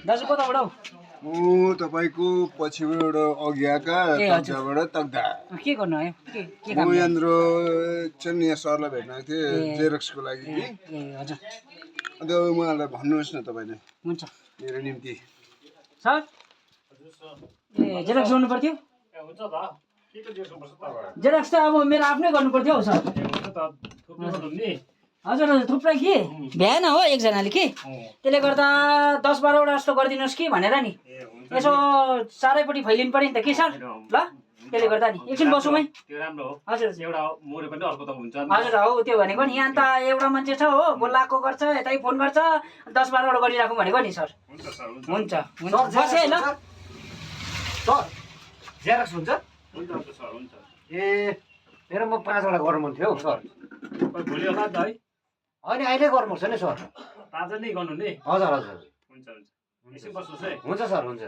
दाजु कताबाट हौ म तपाईँको पछिबाट अघि आएका तक्दाबाट तक्दा के गर्नु आयो के म यहाँनिर चाहिँ यहाँ सरलाई भेट्न आएको थिएँ जेरक्सको लागि कि ए हजुर अन्त उहाँलाई भन्नुहोस् न तपाईँले हुन्छ मेरो निम्ति सर ए जेरक्स गर्नु पर्थ्यो जेरक्स त अब मेरो आफ्नै गर्नु पर्थ्यो हौ सर हजुर हजुर थुप्रै कि भ्याएन हो एकजनाले कि त्यसले गर्दा 10-12वटा जस्तो गरिदिनुहोस् कि भनेर नि यसो चारैपट्टि फैलिनु पऱ्यो नि त कि सर ल त्यसले गर्दा नि एकछिन बसौँ है त्यो राम्रो हो हजुर एउटा मोरे पनि अर्को त हुन्छ हजुर हौ त्यो भनेको नि यहाँ त एउटा मान्छे छ हो बोलाएको गर्छ यतै फोन गर्छ 10-12वटा गरिराखौँ भनेको नि सर हुन्छ हुन्छ बसेँ है ल सर जेरक्स हुन्छ हुन्छ सर हुन्छ ए मेरो म 5वटा गर्नु मन थियो हौ सर भोलि होला नि त है होइन अहिले गर्नुपर्छ नि सर ताजा नै गर्नु नि हजुर हजुर हुन्छ हुन्छ एकछिन बस्नुहोस् है हुन्छ सर हुन्छ